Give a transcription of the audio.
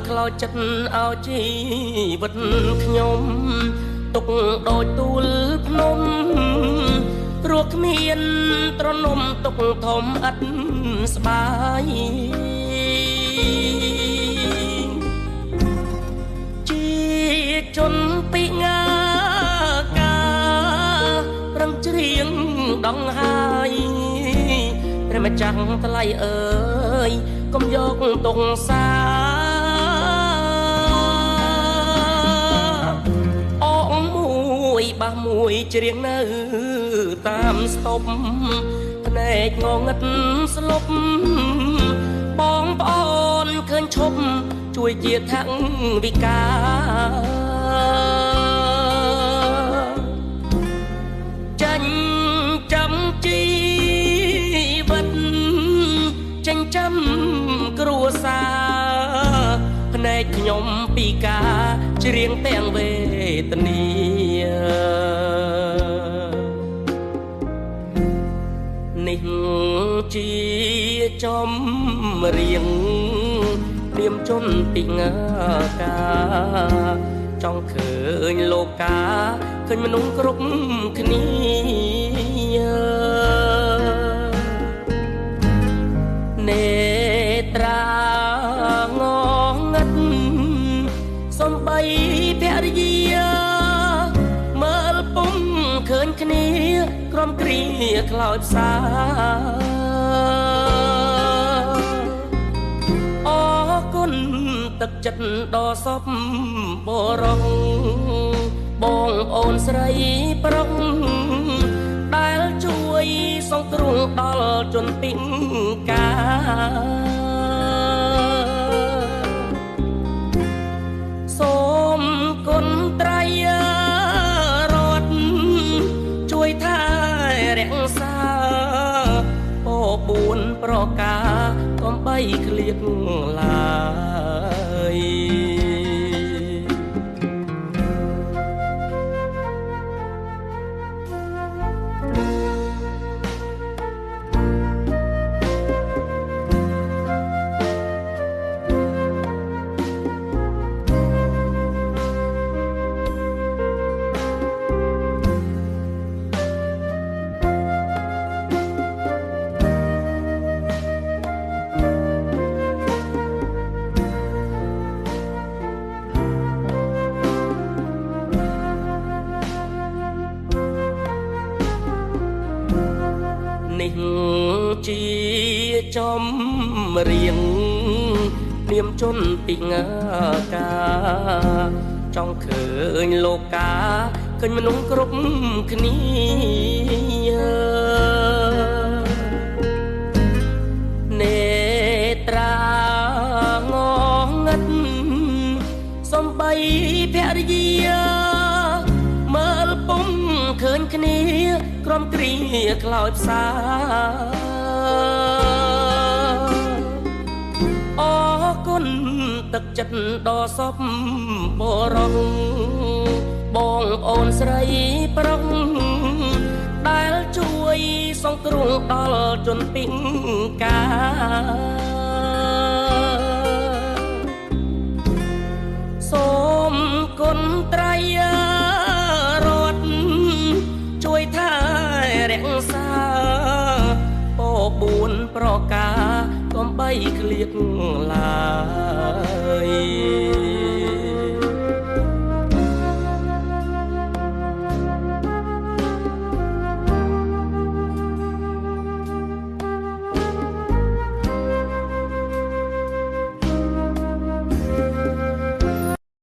ខ្លោចចិត្តឲ្យជីវិតខ្ញុំទុកដូចទូលភ្នំព្រោះគ្មានត្រនំទុកធំឥតស្បាយជាជនពីងាការឹងច្រៀងដងហើយព្រះម្ចាស់ថ្លៃអើយកុំយកទុកសាអងមួយបាសមួយច្រៀងនៅតាមស្តុបភ្នែកងងឹតស្លុបបងប្អូនឃើញឈប់ជួយជាថវិកាចាញ់ចាំជីវិតចិញ្ចឹមគ្រួសារភ្នែកខ្ញុំពីការច្រៀងទាំងវេទនានេះជាចំរៀងព្រាមជនពីងាការចង់ឃើញលោកកាឃើញមនុស្សគ្រប់គ្នានេត្រាងងឹតសំបីភរិយាមើលពុំឃើញគ្នាក្រុមគ្រាខ្លោចផ្សាអរគុណទឹកចិត្តដ៏សពបរោះបងប្អូនស្រីប្រុសដែលជួយសង្គ្រោះដល់ជនពិការសូមគុណត្រៃរដ្ឋជួយថែរក្សាពោ4ប្រការកុំបីឃ្លាតឡើយនេះជាចំរៀងព្រាមជនពីងាការចង់ឃើញលោកកាឃើញមនុស្សគ្រប់គ្នានេត្រាងងឹតសំបីភរិយាមើលពុំឃើញគ្នាក្រុមគ្រាខ្លោចផ្សាអរគុណទឹកចិត្តដ៏សពបរោះបងប្អូនស្រីប្រុសដែលជួយសង្គ្រោះដល់ជនពិការសូមគុណត្រៃរដ្ឋជួយថែរក្សាពោ4ប្រការកុំបីឃ្លាតឡើយ